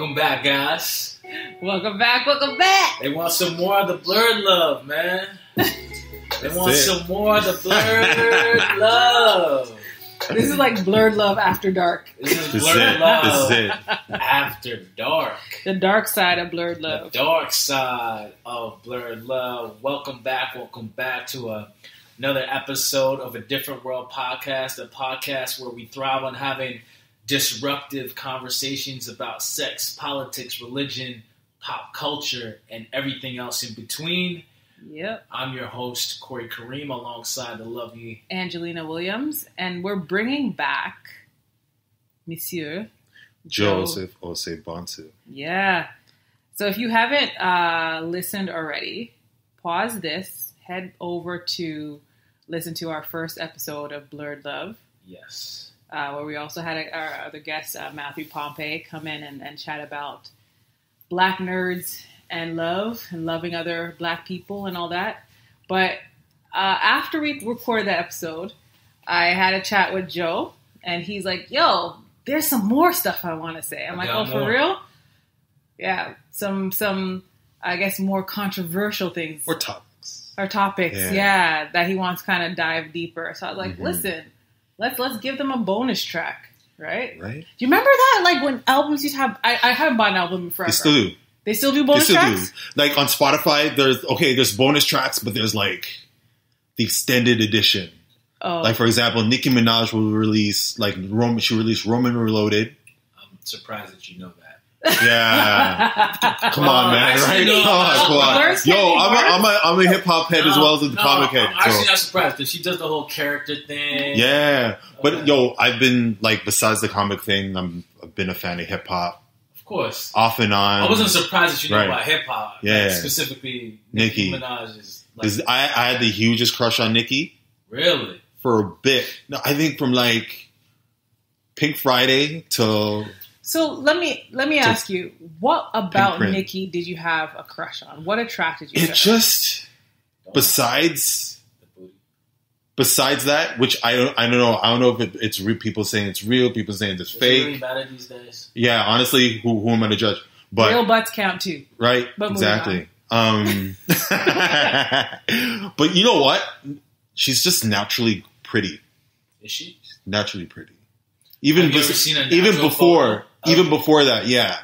Welcome back, guys. Welcome back. Welcome back. They want some more of the BLERD love, man. They want some more of the BLERD love. This is like BLERD love after dark. This is BLERD love after dark. The dark side of BLERD love. The dark side of BLERD love. Welcome back to another episode of A Different World podcast, a podcast where we thrive on having disruptive conversations about sex, politics, religion, pop culture, and everything else in between. Yep. I'm your host, Corey Kareem, alongside the lovely Angelina Williams, and we're bringing back Monsieur Joseph Osei-Bonsu. Yeah. So if you haven't listened already, pause this, head over to listen to our first episode of BLERD Love. Yes. Where we also had our other guest, Matthew Pompey, come in and chat about Black nerds and love and loving other Black people and all that. But after we recorded that episode, I had a chat with Joe, and he's like, yo, there's some more stuff I want to say. I'm like, oh, for real? Yeah, some I guess, more controversial things. Or topics. Yeah, that he wants to kind of dive deeper. So I was like, listen, let's give them a bonus track, right? Right. Do you remember that? Like when albums used to have, I haven't bought an album in forever. They still do bonus tracks? Like on Spotify, there's bonus tracks, but there's like the extended edition. Oh. Like for example, Nicki Minaj will release she released Roman Reloaded. I'm surprised that you know that. Yeah. Come on, man. Right? Come on. Yo, I'm a hip hop head as well as a comic head. I'm actually not surprised because she does the whole character thing. Yeah. But yo, I've been like, besides the comic thing, I've been a fan of hip hop. Of course. Off and on. I wasn't surprised that you know about hip hop. Yeah. Like, specifically Nicki Minaj is like, I had the hugest crush on Nicki. Really? For a bit. No, I think from like Pink Friday till... So let me ask you, what about Nicki did you have a crush on? What attracted you to her? It just, besides that, which I don't know if it's real. People saying it's real, people saying it's fake. It really matter these days? Yeah, honestly, who am I to judge? But real butts count too. Right, but exactly. But you know what? She's just naturally pretty. Is she? Naturally pretty. Have you ever seen a even before that, yeah.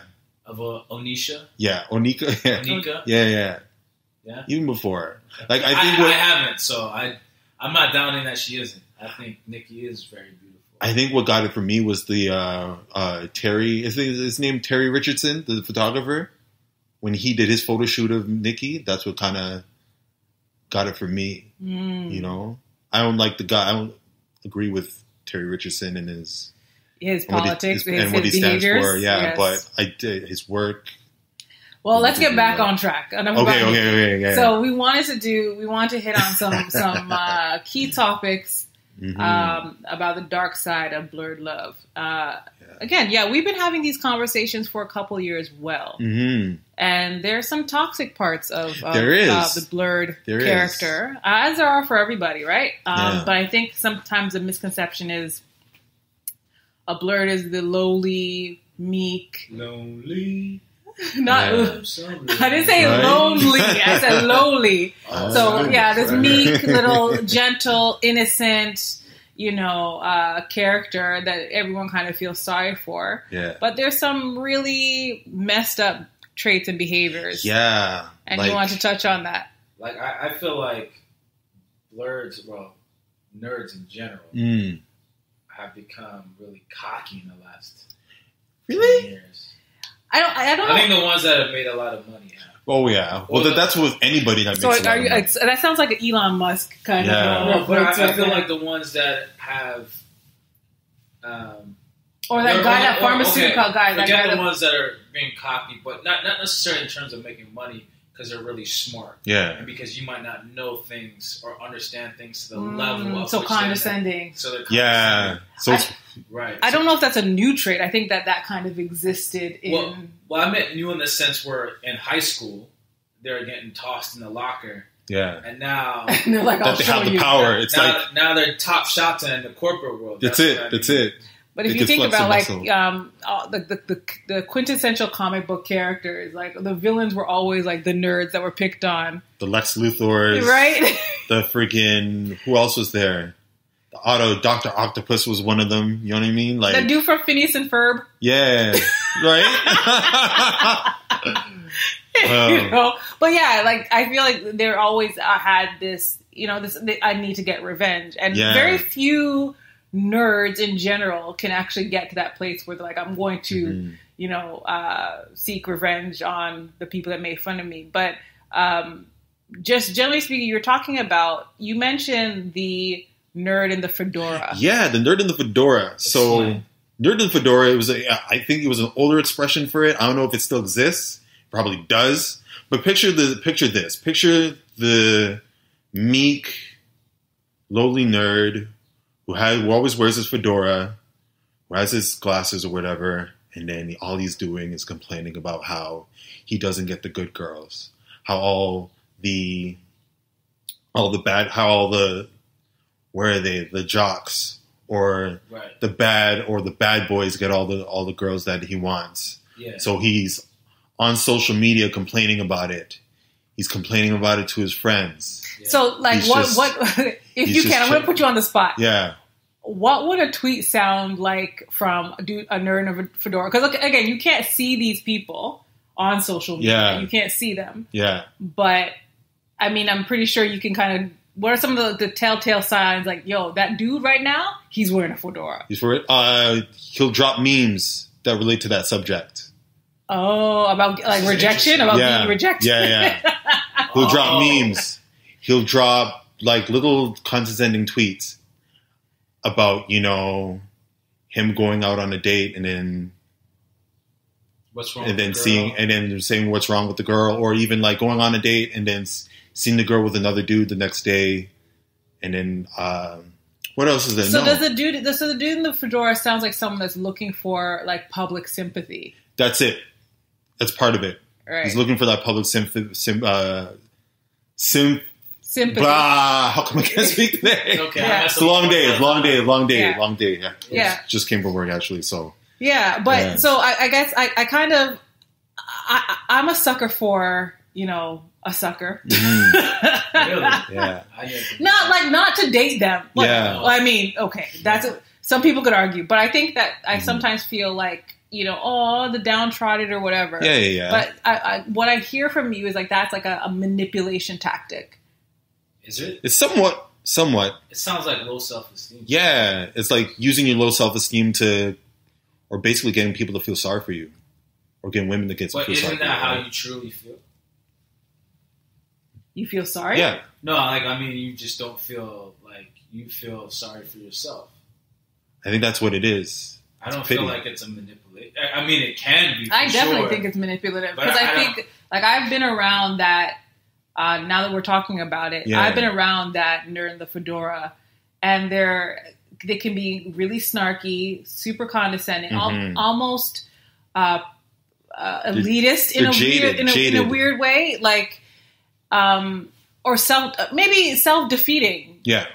Of Onisha? Yeah, Onika. Yeah. Onika? Yeah. Yeah? Even before. Like I haven't, so I'm not doubting that she isn't. I think Nicki is very beautiful. I think what got it for me was the Terry, is his name Terry Richardson, the photographer? When he did his photo shoot of Nicki, that's what kind of got it for me. You know? I don't like the guy, I don't agree with Terry Richardson and his politics, and what he stands for. Yeah, but I did his work. Well, let's get back on track. Okay. Yeah. So we wanted to hit on some key topics about the dark side of BLERD love. Again, we've been having these conversations for a couple years and there's some toxic parts of the BLERD character, as there are for everybody, right? But I think sometimes the misconception is a BLERD is the lowly, meek, lonely. I didn't say lonely. I said lowly. This meek, little, gentle, innocent, character that everyone kind of feels sorry for. Yeah. But there's some really messed up traits and behaviors. Yeah. And you want to touch on that. Like, I feel like BLERDs, nerds in general, have become really cocky in the last 10 years. I don't know. I think the ones that have made a lot of money have. Oh, yeah. Well, that's with anybody that makes a lot of money. That sounds like an Elon Musk kind of... But I feel like the ones that have... or that guy, that pharmaceutical guy. Forget the ones that are being cocky, but not necessarily in terms of making money, because they're really smart. Yeah. And because you might not know things or understand things to the level of... So condescending. So they're condescending. Yeah. Right. I don't know if that's a new trait. I think that kind of existed in... Well, I meant new in the sense where in high school, they're getting tossed in the locker. Yeah. And now... and they're like, that they have the power. It's now they're top shots in the corporate world. That's it. But if you think about like the quintessential comic book characters, like the villains were always like the nerds that were picked on. The Lex Luthors, right? The freaking who else was there? The Dr. Octopus was one of them. You know what I mean? Like the dude from Phineas and Ferb. Yeah, right. You know? But yeah, like I feel like they're always had this. You know, I need to get revenge, and very few nerds in general can actually get to that place where they're like, I'm going to, you know, seek revenge on the people that made fun of me. But just generally speaking, you mentioned the nerd in the fedora. Yeah, the nerd in the fedora. Nerd in the fedora, I think it was an older expression for it. I don't know if it still exists. It probably does. But picture this. Picture the meek, lowly nerd who always wears his fedora, who has his glasses or whatever, and then all he's doing is complaining about how he doesn't get the good girls, how the jocks or the bad boys get all the girls that he wants. Yeah. So he's on social media complaining about it. He's complaining about it to his friends. Yeah. So, like, if you can, I'm going to put you on the spot. Yeah. What would a tweet sound like from a nerd in a fedora? Because, again, you can't see these people on social media. Yeah. You can't see them. Yeah. But, I mean, I'm pretty sure you can kind of... What are some of the telltale signs? Like, yo, that dude right now, he's wearing a fedora. He'll drop memes that relate to that subject. Oh, about, like, rejection? About being rejected? Yeah. He'll drop memes. He'll drop like little condescending tweets about, you know, him going out on a date and then what's wrong, and then saying what's wrong with the girl, or even like going on a date and then seeing the girl with another dude the next day, and then what else is there? So the dude in the fedora sounds like someone that's looking for like public sympathy. That's it. That's part of it. Right. He's looking for that public sympathy. Sympathy. Blah, how come I can't speak today? Okay, yeah. It's a long day. Yeah. Just came from work actually, so. Yeah, but so I guess I kind of, I'm a sucker for, you know, a sucker. Really? Yeah. Not to date them. But, yeah. I mean, okay, some people could argue, but I think that I sometimes feel like, you know, the downtrodden or whatever. Yeah. But what I hear from you is like that's like a manipulation tactic. Is it? It's somewhat. It sounds like low self-esteem. Yeah, it's like using your low self-esteem or basically getting people to feel sorry for you, or getting women to feel sorry for you. But isn't that how you truly feel? You feel sorry? Yeah. No, like, I mean, you just don't feel like you feel sorry for yourself. I think that's what it is. I don't feel like it's a manipulation. I mean, it can be. I definitely think it's manipulative because I think, like, I've been around that. Now that we're talking about it, I've been around that nerd in the fedora, and they can be really snarky, super condescending, almost elitist in a weird way, like, or maybe self-defeating. Yeah.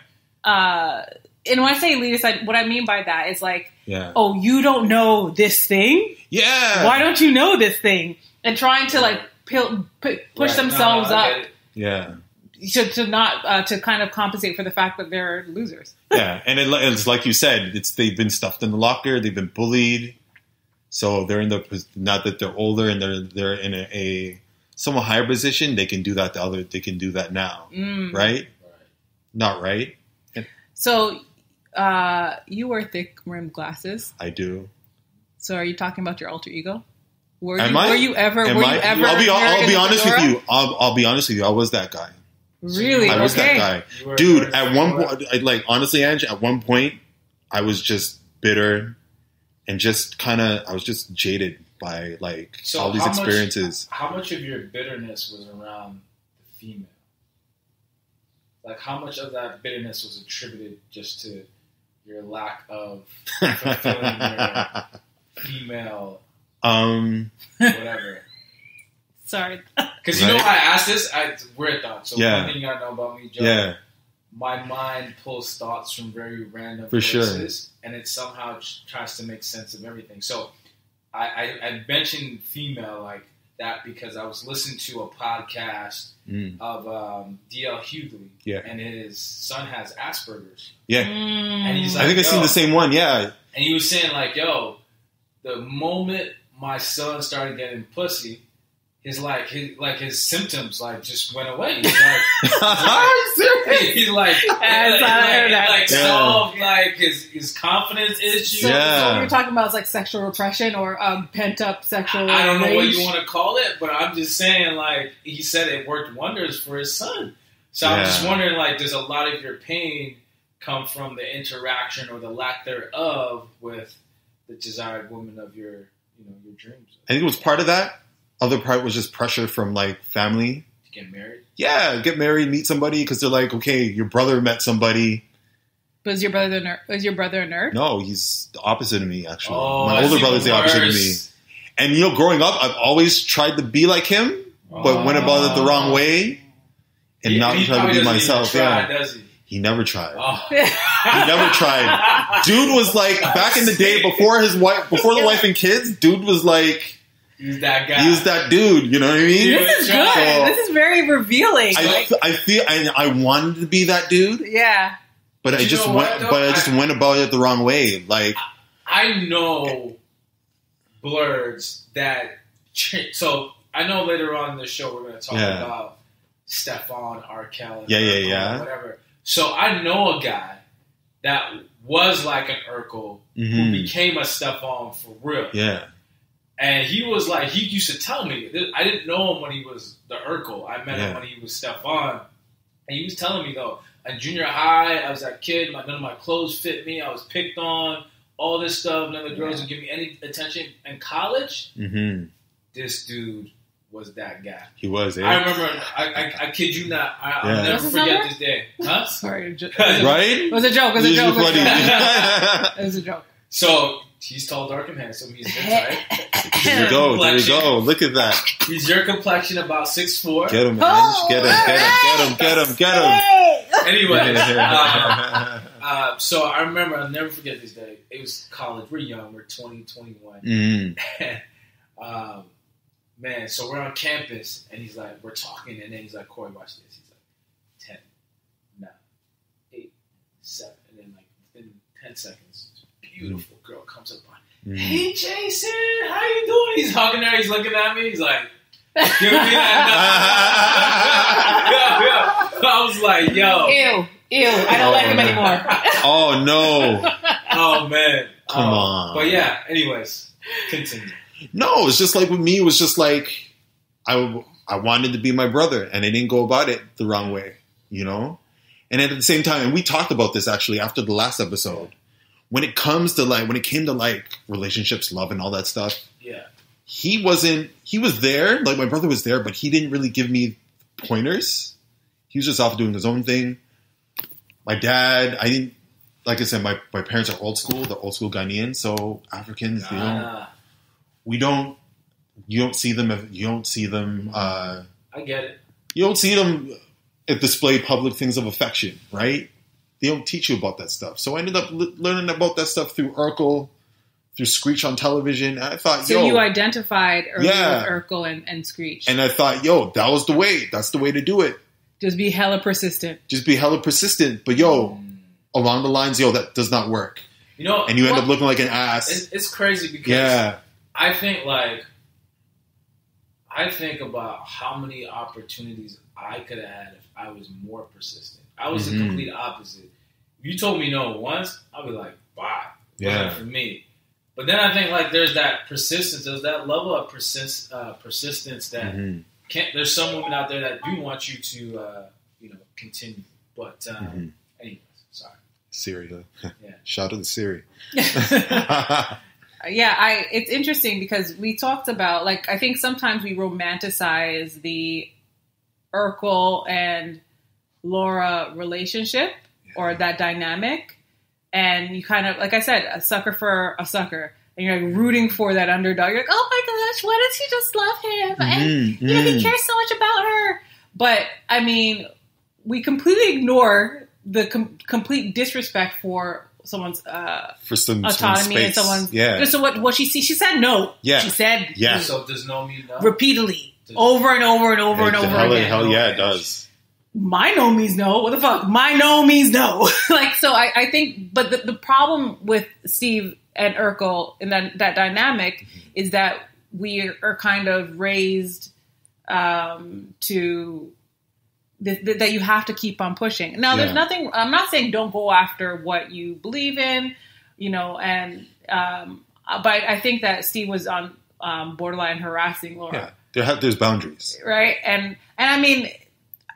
And when I say elitist, what I mean by that is like, oh, you don't know this thing? Yeah. Why don't you know this thing? And trying to like push themselves up. Yeah. To kind of compensate for the fact that they're losers. Yeah. And it's like you said, they've been stuffed in the locker. They've been bullied. So they're not that they're older and they're in a somewhat higher position. They can do that they can do that now. Right? Not right. So, you wear thick rimmed glasses. I do. So, are you talking about your alter ego? Were I'll you ever? I'll be honest with you. I'll be honest with you. I was that guy. Really? I was that guy, dude. At one point, honestly, Ange, at one point, I was just bitter and I was just jaded by all these experiences. How much of your bitterness was around the female? Like, how much of that bitterness was attributed just to your lack of fulfilling your female, whatever? Sorry. Because you know why I asked this? Weird thought. So one thing you gotta know about me, Joe. Yeah. my mind pulls thoughts from very random For places, and it somehow tries to make sense of everything. So I mentioned female like that because I was listening to a podcast of D.L. Hughley, and his son has Asperger's. Yeah. And he's like, I think I've seen the same one, yeah. And he was saying, like, yo, the moment my son started getting pussy, his symptoms just went away. He's like solved his confidence issues. So what you're talking about is like sexual repression or pent up sexual. I don't know rage. what you want to call it, but I'm just saying, like, he said it worked wonders for his son. So I'm just wondering, like, does a lot of your pain come from the interaction or the lack thereof with the desired woman of your dreams? I think it was part of that. Other part was just pressure from like family. To get married? Yeah, get married, meet somebody because they're like, okay, your brother met somebody. Was your brother a nerd? No, he's the opposite of me, actually. Oh, my older brother's the opposite of me. And growing up, I've always tried to be like him, but went about it the wrong way, and not tried to be myself. Does he? He never tried. He never tried. Dude was like back in the day before the wife and kids. Dude was like. He's that guy. He was that dude. You know what I mean? This is good. So, this is very revealing. I feel I wanted to be that dude. Yeah. But I just went about it the wrong way. Like I know BLERDS that. So I know later on in the show we're going to talk about Stefan Urkel. Yeah. Whatever. So I know a guy that was like an Urkel who became a Stefan for real. Yeah. And he was like, he used to tell me, I didn't know him when he was the Urkel. I met him when he was Stefan. And he was telling me, though, in junior high, I was that kid, none of my clothes fit me, I was picked on, all this stuff, none of the girls would give me any attention. In college, this dude was that guy. He was, I remember, I kid you not, I'll never forget this day. Huh? Sorry. Right? It was a joke. It was a joke. So, he's tall, dark, and handsome. He's your type. There you go. Look at that. He's your complexion, about 6'4". Get him, man. Get him. Anyway, so I remember, I'll never forget this day. It was college. We're young. We're 20, 21. Man, so we're on campus, and he's like, we're talking, and then he's like, Corey, watch this. He's like, 10, 9, 8, 7, and then like within 10 seconds, beautiful girl comes up on, hey Jason, how you doing? He's hugging her, he's looking at me, he's like, give me that. I was like, yo. Ew, I don't like him anymore. Oh no. Oh man. Come on. But yeah, anyways, continue. No, it's just like with me, it was just like, I wanted to be my brother, and I didn't go about it the wrong way, And at the same time, and we talked about this actually after the last episode, when it came to relationships, love, and all that stuff, he was there, like my brother was there, but he didn't really give me pointers. He was just off doing his own thing. My dad, like I said, my parents are old school, they're old school Ghanaian, so Africans, you don't see them. I get it. You don't see them display public things of affection, right? They don't teach you about that stuff. So I ended up learning about that stuff through Urkel, through Screech on television. And I thought, so you identified early with Urkel and Screech. And I thought, that was the way. That's the way to do it. Just be hella persistent. But along the lines, that does not work. And you end up looking like an ass. It's crazy because I think about how many opportunities I could have had if I was more persistent. I was the complete opposite. If you told me no once, I'd be like, bye. Yeah. For me. But then I think there's that persistence, there's that level of persistence that there's some women out there that do want you to, continue. But anyways, sorry. Siri, huh? Shout out to Siri. It's interesting because we talked about, I think sometimes we romanticize the Urkel and Laura relationship or that dynamic. And you kind of, like I said, a sucker for a sucker. And you're rooting for that underdog. You're like, oh my gosh, why does he just love him? And, he cares so much about her. But, I mean, we completely ignore the complete disrespect for someone's for some autonomy space. And someone's Yeah. So what she said no. Yeah. She said yeah. So does no mean no? Repeatedly, over and over and over and over again. Hell yeah, it does. My no means no. What the fuck? My no means no. Like, so I think, but the problem with Steve and Urkel in that dynamic is that we are kind of raised to that you have to keep on pushing. Now, there's nothing. I'm not saying don't go after what you believe in, and but I think that Steve was on borderline harassing Laura. Yeah, there's boundaries, right? And I mean,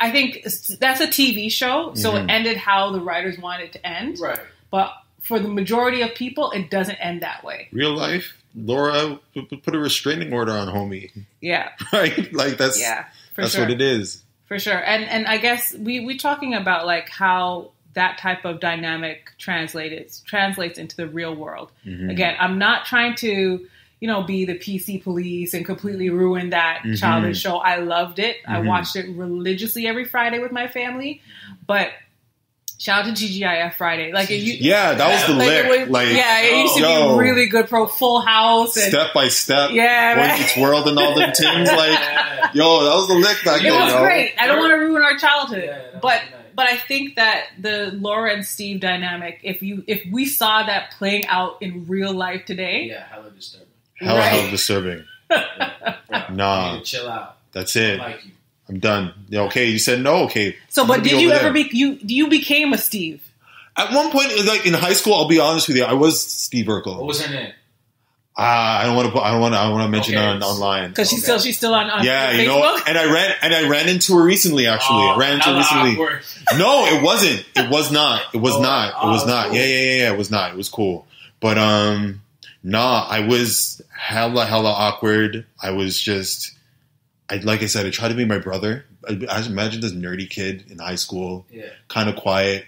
I think that's a TV show, so it ended how the writers wanted it to end, right? But for the majority of people, it doesn't end that way. Real life, Laura put a restraining order on homie. Yeah, right. Like that's sure. what it is. For sure. And I guess we're talking about like how that type of dynamic translates into the real world. Mm-hmm. Again, I'm not trying to, be the PC police and completely ruin that childhood show. I loved it. I watched it religiously every Friday with my family. But shout out to TGIF Friday. Like, that was the lick. It used to be really good pro Full House. And, Step by Step. Yeah, Boy Meets World and all them things. Like, that was the lick back then. It was great. I don't want to ruin our childhood. Yeah, but I think that the Laura and Steve dynamic, if we saw that playing out in real life today. Yeah, hella disturbing. Hella disturbing. Nah. You need to chill out. That's it. I like you. I'm done. Okay, you said no. Okay. So, but did you ever you became a Steve? At one point, like in high school, I'll be honest with you, I was Steve Urkel. What was her name? I don't want to mention her online because she's still on Facebook? And I ran into her recently. Actually, I ran into her recently. Awkward. No, it wasn't. It was not. It was not. It was not. Cool. Yeah. It was not. It was cool. But I was hella awkward. I was just. Like I said, I tried to be my brother. I imagine this nerdy kid in high school, kind of quiet.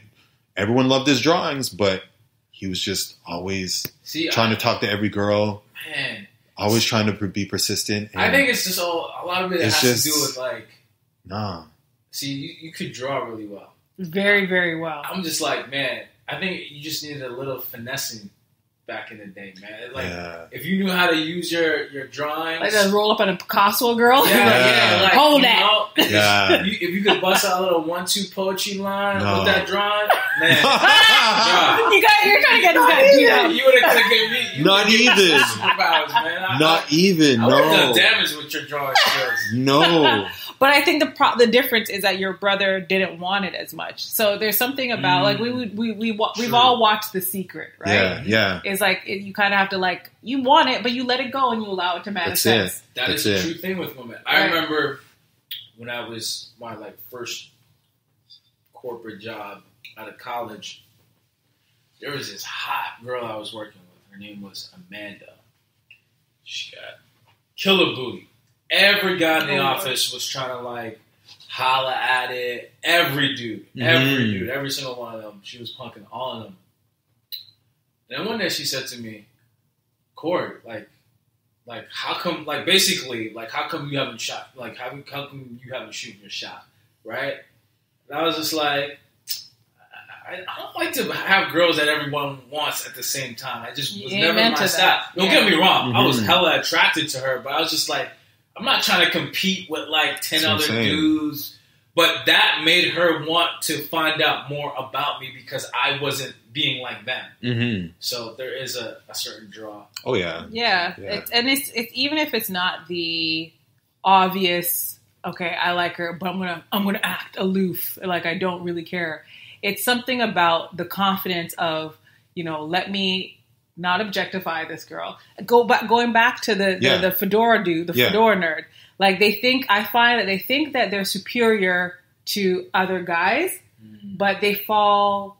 Everyone loved his drawings, but he was just always trying to talk to every girl. Man. Always trying to be persistent. I think it's just a lot of it has to do with like... Nah. See, you could draw really well. Very, very well. I'm just like, man, I think you just needed a little finessing back in the day, man. Like, if you knew how to use your drawings... Like to roll up on a Picasso girl? Yeah. Like, hold that. If you could bust out a little 1-2 poetry line with that drawing, man. You're trying to get this guy beat up. You would have given me... Not even. Superpowers, man. Not even, I would have done damage with your drawing skills. No. But I think the difference is that your brother didn't want it as much. So there's something about like we've all watched The Secret, right? Yeah. It's like you kind of have to like you want it, but you let it go and you allow it to manifest. That is a true thing with women. I remember when I was my first corporate job out of college. There was this hot girl I was working with. Her name was Amanda. She got killer booty. Every guy in the office was trying to like holla at it. Every dude, every single one of them. She was punking all of them. And then one day she said to me, "Corey, like how come? Like basically, like how come you haven't shot? Like how come you haven't shooting your shot? Right?" And I was just like, I don't like to have girls that everyone wants at the same time. I just was never my style. Don't get me wrong. I was hella attracted to her, but I was just like, I'm not trying to compete with like 10 other dudes, but that made her want to find out more about me because I wasn't being like them. Mm-hmm. So there is a certain draw. Oh yeah. It's even if it's not the obvious, okay, I like her, but I'm gonna act aloof, like I don't really care. It's something about the confidence of, let me not objectify this girl. Going back to the fedora dude, the fedora nerd. Like I find that they think that they're superior to other guys, but they fall,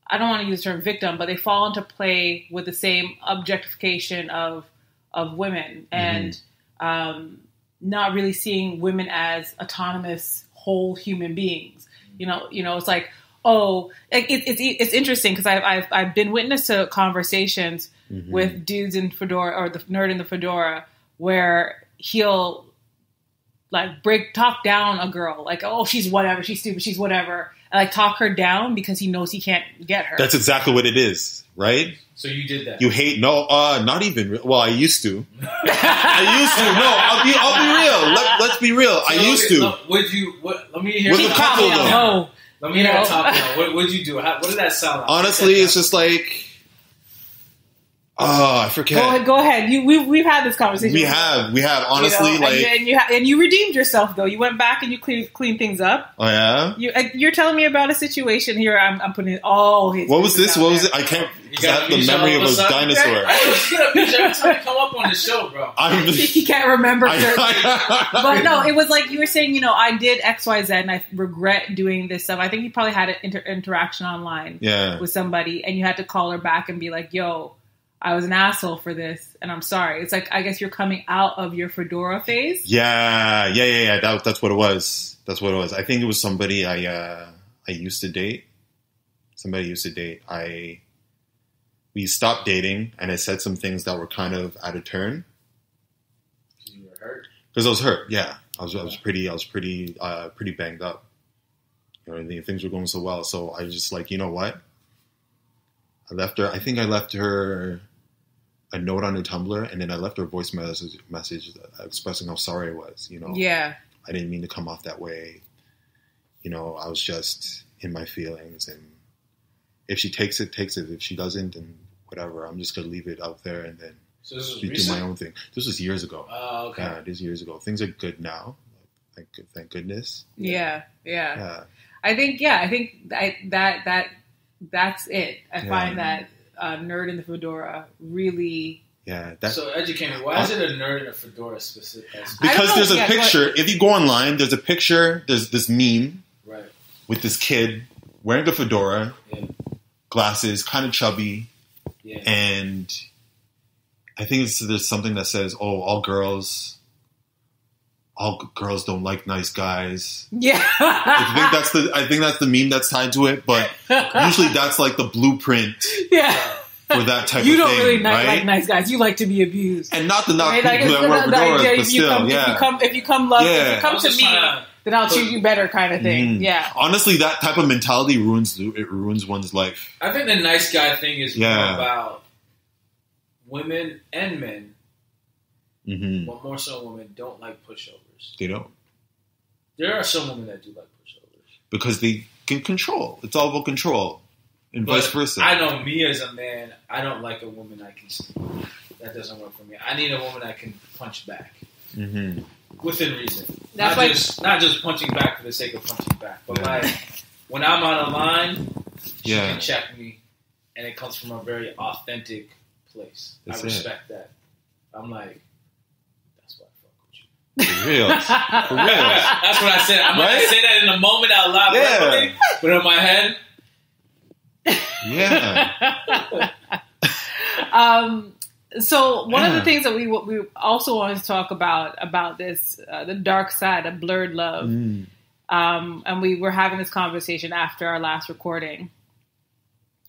I don't want to use the term victim, but they fall into play with the same objectification of women and not really seeing women as autonomous whole human beings. It's like, it's interesting because I've been witness to conversations with dudes in fedora or the nerd in the fedora where he'll like talk down a girl like, oh, she's whatever, she's stupid, she's whatever, like talk her down because he knows he can't get her. That's exactly what it is, right? So you did that. You hate not even. Well, I used to. No, I'll be real. Let's be real. So I used to. Let me hear. With a couple of them. Let me hear her talk now. What did you do? What did that sound like? Honestly, it's just like. I forget. Go ahead. We've had this conversation. We have. Honestly, and you redeemed yourself though. You went back and you cleaned things up. Oh yeah. You're telling me about a situation here. I'm putting all his. What was this? What was it? I can't. I have the memory of a dinosaur. Every time you come up on the show, bro. He can't remember. But no, it was like you were saying. I did X, Y, Z, and I regret doing this stuff. I think you probably had an interaction online. With somebody, and you had to call her back and be like, "Yo, I was an asshole for this, and I'm sorry." It's like, I guess you're coming out of your fedora phase. Yeah. That's what it was. I think it was somebody I used to date. We stopped dating, and I said some things that were kind of out of turn. You were hurt. Because I was hurt. Yeah, I was pretty banged up. Things were going so well, so I was just like, you know what? I left her. I think I left her a note on her Tumblr, and then I left her a voice message expressing how sorry I was. Yeah. I didn't mean to come off that way. I was just in my feelings, and if she takes it, takes it. If she doesn't, then whatever. I'm just gonna leave it out there, and then do my own thing. This was years ago. Oh, okay. Yeah, this was years ago. Things are good now. Thank goodness. Yeah. I think that's it. I find that nerd in the fedora really. Yeah. So educate me. Why is it a nerd in a fedora specific? Because there's a picture. If you go online, there's a picture. There's this meme. Right. With this kid wearing a fedora, glasses, kind of chubby, and I think there's something that says, "Oh, all girls don't like nice guys." Yeah. I think that's the meme that's tied to it, but usually that's like the blueprint. Yeah. For that type you of thing, don't really right? like nice guys. You like to be abused. And not to knock people that wear fedoras, but still, if you come to me, then I'll treat you better, kind of thing. Yeah. Honestly, that type of mentality ruins one's life. I think the nice guy thing is more about women and men, but more so women don't like pushovers. They don't. There are some women that do like pushovers because they can control. It's all about control. And vice versa. I know me as a man, I don't like a woman that doesn't work for me. I need a woman I can punch back. Within reason. Not just punching back for the sake of punching back. But when I'm on a line, she can check me, and it comes from a very authentic place. I respect that. I'm like, that's why I fuck with you. For real. That's what I said. I'm not going to say that in a moment out loud, verbally, but in my head. So one of the things that we also wanted to talk about this the dark side of blurred love, and we were having this conversation after our last recording,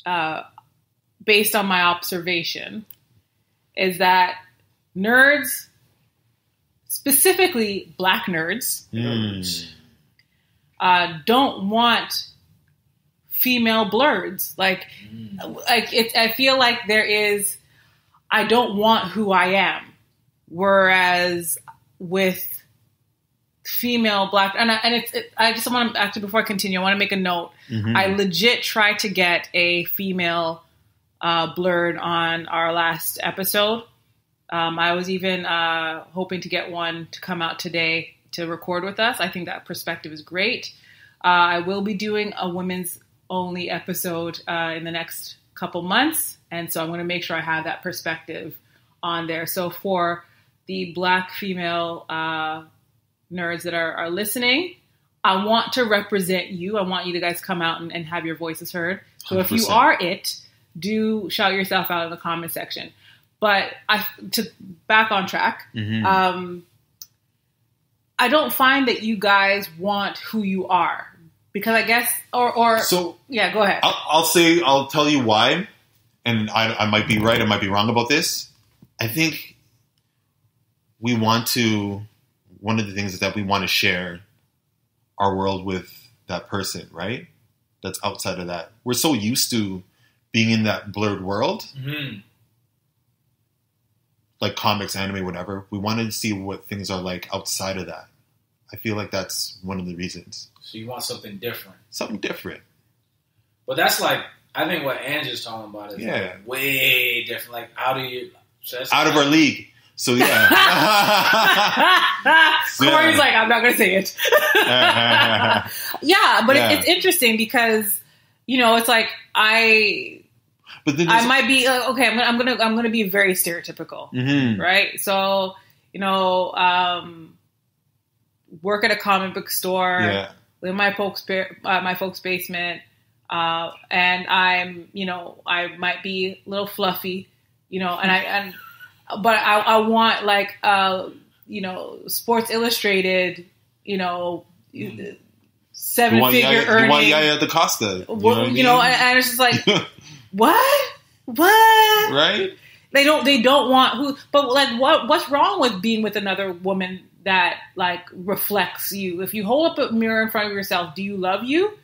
based on my observation, is that nerds, specifically Black nerds, don't want female BLERDs. I feel like there is, I don't want who I am. Whereas with female Black, I just want to, actually, before I continue, I want to make a note. I legit tried to get a female BLERD on our last episode. I was even hoping to get one to come out today to record with us. I think that perspective is great. I will be doing a women's only episode in the next couple months, and so I'm going to make sure I have that perspective on there. So for the Black female nerds that are listening, I want to represent you. I want you to guys come out and have your voices heard. So 100%. If you are it, do shout yourself out in the comment section. But to back on track, I don't find that you guys want who you are. Because I guess, go ahead. I'll tell you why, and I might be right, I might be wrong about this. I think one of the things is that we want to share our world with that person, right? that's outside of that. We're so used to being in that blurred world, like comics, anime, whatever. We wanted to see what things are like outside of that. I feel like that's one of the reasons. So you want something different. Something different. But that's like, I think what Angie's talking about is like way different. Like out of our league. So yeah. Corey's like, I'm not going to say it. But it's interesting because, you know, it's like I might be okay. I'm gonna be very stereotypical, right? So, you know, work at a comic book store, live in my folks' basement, and I'm, you know, I might be a little fluffy, you know, but I want like, you know, Sports Illustrated, you know, 7-figure earning. You want Yaya DaCosta. You know, and it's just like, what? Right? They don't want who, but like, what's wrong with being with another woman that like reflects you? If you hold up a mirror in front of yourself, do you love you?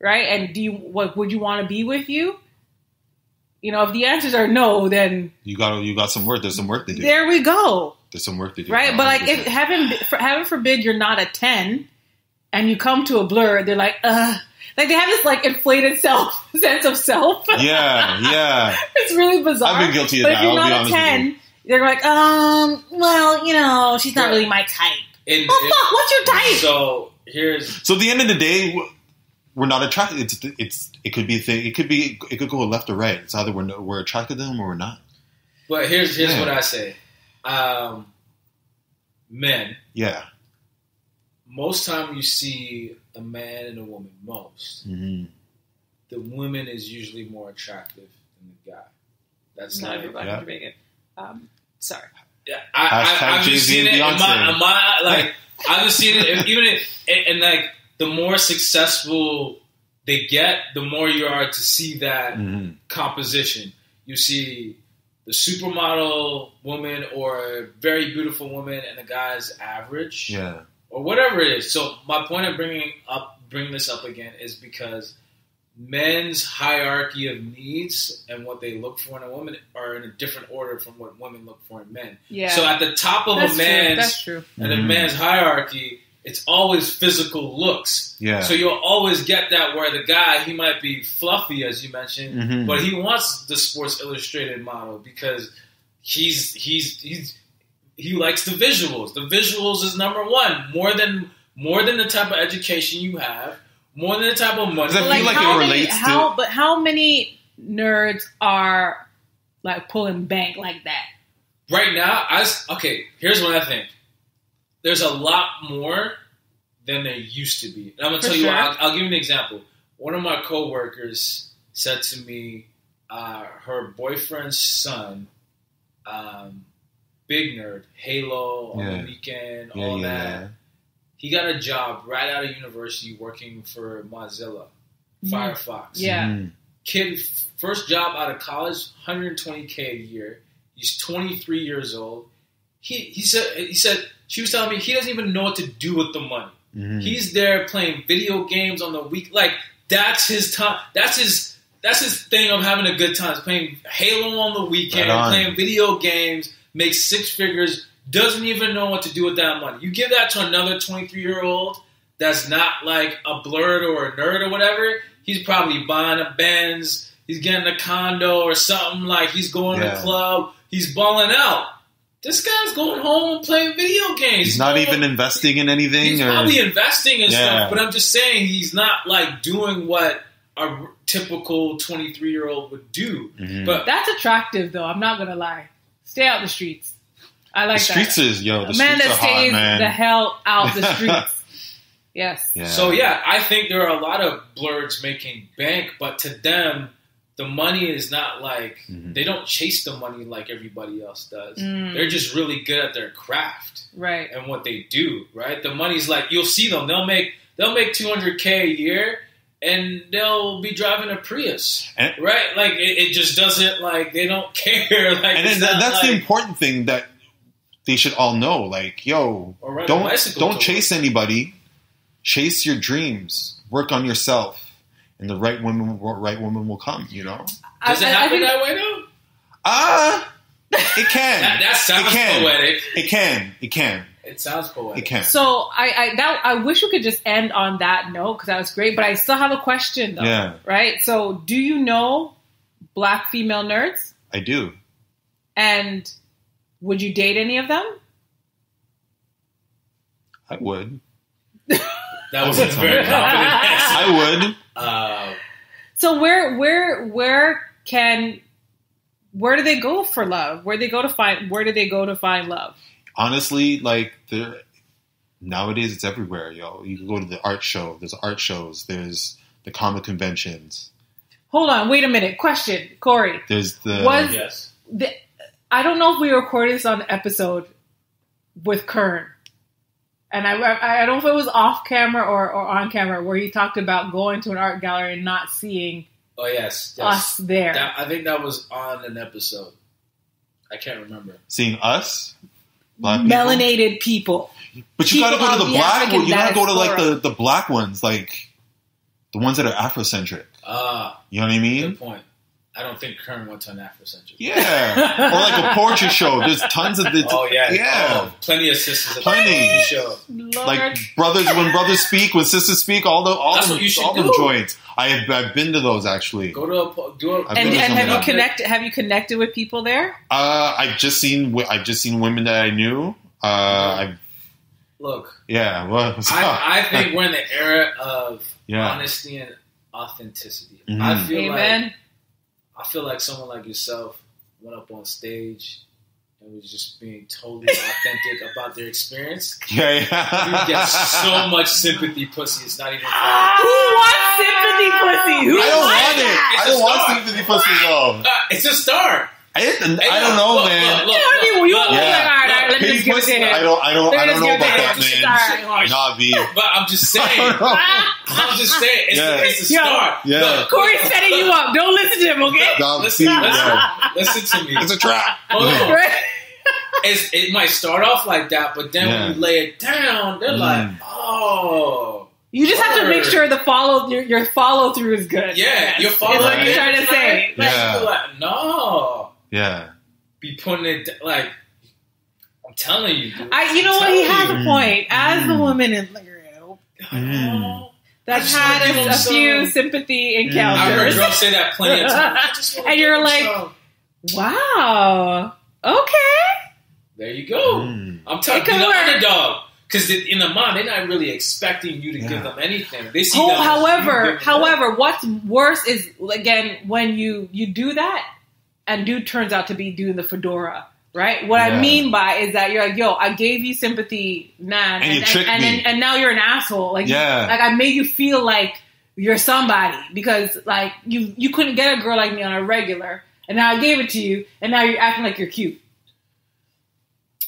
Right? And would you want to be with you? You know, if the answers are no, then you got some work. There's some work to do. There we go. There's some work to do. Right? But like, if heaven forbid you're not a 10 and you come to a BLERD, they're like, like they have this like inflated sense of self. Yeah. It's really bizarre. I've been guilty of but that. If you're not a 10, they're like, well, you know, she's not really my type. Fuck, what's your type? So at the end of the day, we're not attracted. It could be a thing. It could go left or right. It's either we're attracted to them or we're not. But here's what I say. Men. Yeah. Most time you see a man and a woman. The woman is usually more attractive than the guy. That's not everybody. Yeah. Sorry. Yeah, I've just seen it in my like. I've just seen it even and like the more successful they get, the more you are to see that composition. You see the supermodel woman or a very beautiful woman, and the guy's average, or whatever it is. So my point of bringing this up again is because men's hierarchy of needs and what they look for in a woman are in a different order from what women look for in men. Yeah. So at the top of a man's hierarchy, it's always physical looks. Yeah. So you'll always get that where the guy, he might be fluffy, as you mentioned, but he wants the Sports Illustrated model because he likes the visuals. The visuals is number one, more than the type of education you have. More than the type of money. But how many nerds are like pulling bank like that? Right now, here's what I think. There's a lot more than there used to be. And I'm going to tell you, I'll give you an example. One of my coworkers said to me, her boyfriend's son, big nerd, Halo on the weekend, all that. He got a job right out of university working for Mozilla, Firefox. Yeah. Kid, first job out of college, $120K a year. He's 23 years old. He said she was telling me he doesn't even know what to do with the money. He's there playing video games on the week. Like that's his time. That's his thing of having a good time. He's playing Halo on the weekend, playing video games, makes 6 figures. Doesn't even know what to do with that money. You give that to another 23-year-old that's not like a BLERD or a nerd or whatever, he's probably buying a Benz, he's getting a condo or something, like he's going to the club, he's balling out. This guy's going home playing video games. He's not even investing in anything? He's probably investing in stuff, but I'm just saying he's not like doing what a typical 23-year-old would do. But that's attractive though, I'm not going to lie. Stay out the streets. I like the streets that. The streets are hot, man. The hell out the streets. Yes. Yeah. So I think there are a lot of BLERDs making bank, but to them, the money is not like they don't chase the money like everybody else does. They're just really good at their craft, right? And what they do, right? The money's like you'll see them. They'll make $200K a year, and they'll be driving a Prius, right? Like it just doesn't like they don't care. Like, and that's the important thing that they should all know, like, don't chase anybody. Chase your dreams. Work on yourself. and the right woman will come. You know. Does it happen that way though? It can. That sounds poetic. It can. It sounds poetic. It can. So I wish we could just end on that note because that was great. But I still have a question though. Yeah. Right. So do you know Black female nerds? I do. And would you date any of them? I would. That was a very confident answer. I would. So where do they go for love? Where do they go to find love? Honestly, like nowadays it's everywhere, yo. You can go to the art show. There's art shows. There's the comic conventions. Hold on, wait a minute. Question, Corey. There's I don't know if we recorded this on the episode with Kern. And I don't know if it was off camera or on camera where he talked about going to an art gallery and not seeing us there. I think that was on an episode. I can't remember. Seeing us? Black people? Melanated people. But you gotta go to the black ones. You gotta go to like the black ones, like the ones that are Afrocentric. You know what I mean? Good point. I don't think Kern went to an Afrocentric. Yeah. Or like a poetry show. There's tons of this. Oh, yeah. Yeah. Oh, plenty of sisters at Plenty. the show. Lord. Like when brothers speak, when sisters speak, all them joints. I've been to those actually. Go to and have you connected with people there? I've just seen women that I knew. Look. Yeah. Well, I think we're in the era of honesty and authenticity. Mm-hmm. I feel like someone like yourself went up on stage and was just being totally authentic about their experience. Yeah. You get so much sympathy pussy. It's not even funny. Who wants sympathy pussy? I don't want sympathy pussy though. It's a start. I don't know, man. Let me just give it to him. I don't know about that, man. Nah, B. But I'm just saying. It's a start. Yeah. Look, Corey's setting you up. Don't listen to him, okay? Listen to me. It's a trap. Hold on. It might start off like that, but then when you lay it down, they're like, oh. You just have to make sure your follow through is good. Yeah, your follow through. Is what you're trying to say. Like, no. Yeah. Be putting it like I'm telling you. Dude. You know what? He has a point. As the woman in the group that's had a few sympathy encounters. I heard girls say that plenty of times. And you're like, wow, okay. There you go. I'm telling you, the underdog. Because in the mind, they're not really expecting you to give them anything. They see however, what's worse is, again, when you do that, and dude turns out to be doing the fedora, right? What I mean by is that you're like, yo, I gave you sympathy, man, and you tricked me, and now you're an asshole. Like, like I made you feel like you're somebody because like you couldn't get a girl like me on a regular, and now I gave it to you, and now you're acting like you're cute.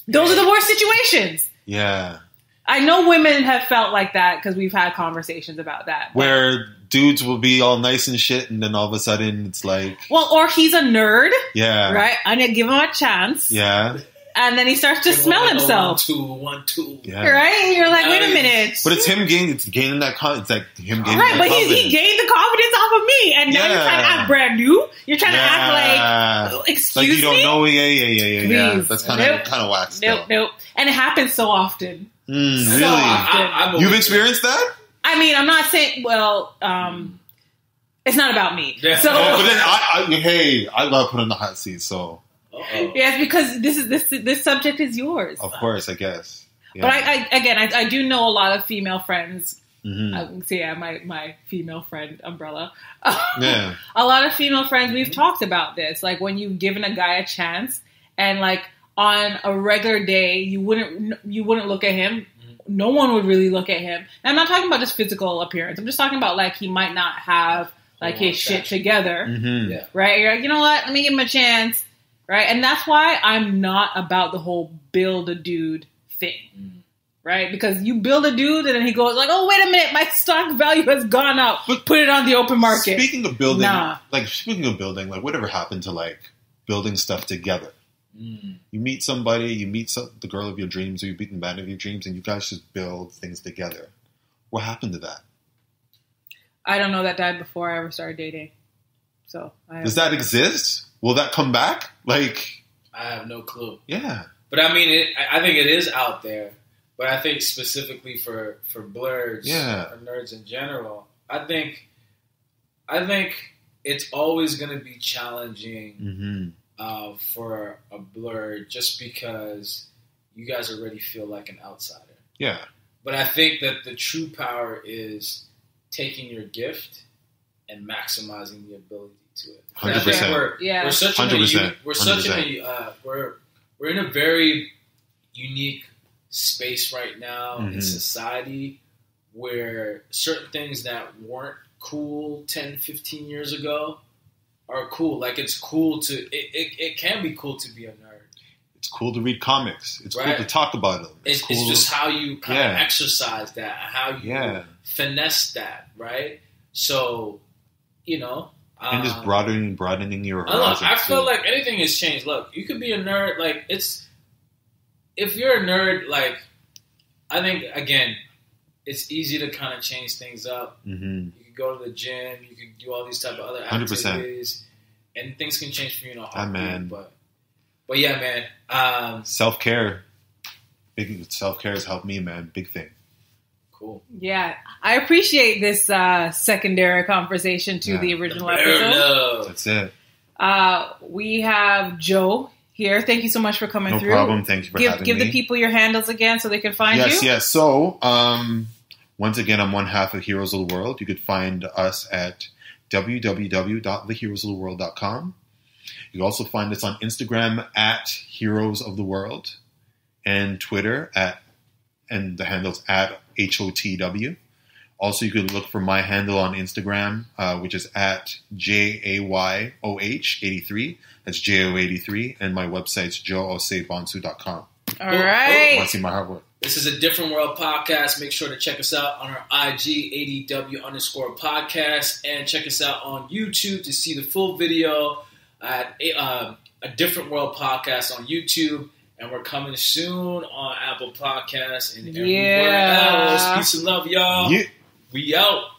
Those are the worst situations. Yeah. I know women have felt like that because we've had conversations about that. Where dudes will be all nice and shit, and then all of a sudden it's like... Well, or he's a nerd. Yeah. Right? I need to give him a chance. Yeah. And then he starts to smell himself. 1, 2. Yeah. Right? And you're like, wait a minute. But it's him gaining that confidence. It's like him gaining that confidence. Right, but he gained the confidence off of me. And now you're trying to act brand new. You're trying to act like, excuse me? Like you don't know. Yeah. That's kind of whack still. Nope. And it happens so often. Really? So You've experienced that? I mean, I'm not saying, it's not about me. Yeah. So, but then I got put on the hot seat, so. Yes, because this subject is yours. Of course, I guess. Yeah. But I do know a lot of female friends. I can say my female friend umbrella. Yeah. A lot of female friends, we've talked about this. Like when you've given a guy a chance and like on a regular day, you wouldn't look at him. No one would really look at him. And I'm not talking about just physical appearance. I'm just talking about like he might not have like his shit together. Yeah. Right? You're like, you know what? Let me give him a chance. Right? And that's why I'm not about the whole build a dude thing. Right? Because you build a dude and then he goes like, oh, wait a minute, my stock value has gone up. Put it on the open market. Speaking of building, like whatever happened to like building stuff together? You meet somebody, the girl of your dreams, or you meet the man of your dreams, and you guys just build things together. What happened to that? I don't know. That died before I ever started dating. So does that exist? Will that come back? Like, I have no clue. Yeah. But I mean, I think it is out there. But I think specifically for BLERDs or nerds in general, I think it's always going to be challenging for a BLERD just because you guys already feel like an outsider. Yeah. But I think that the true power is taking your gift and maximizing the ability to it. 100%. We're in a very unique space right now in society where certain things that weren't cool 10, 15 years ago are cool. Like, it's cool to it can be cool to be a nerd. It's cool to read comics. It's cool to talk about them. It's just how you kind of exercise that, how you finesse that, right? So, and just broadening your horizons. I feel like anything has changed. Look, you could be a nerd. Like, if you're a nerd, like, I think, again, it's easy to kind of change things up. You can go to the gym. You can do all these type of other activities. 100%. And things can change for you in a heartbeat. But yeah, man. Self-care. Self-care has helped me, man. Big thing. Cool. Yeah. I appreciate this secondary conversation to the original episode. That's it. We have Joe here. Thank you so much for coming through. No problem. Thank you for having me. Give the people your handles again so they can find you. Yes. So, once again, I'm one half of Heroes of the World. You could find us at www.theheroesoftheworld.com. You can also find us on Instagram at Heroes of the World and Twitter and the handle's at HOTW. Also, you can look for my handle on Instagram, which is at JAYOH83. That's JO83. And my website's joeosebonsu.com. All right. Want to see my artwork? This is a Different World podcast. Make sure to check us out on our IG, ADW_podcast. And check us out on YouTube to see the full video at a Different World podcast on YouTube. And we're coming soon on Apple Podcasts and everywhere else. Peace and love, y'all. Yeah. We out.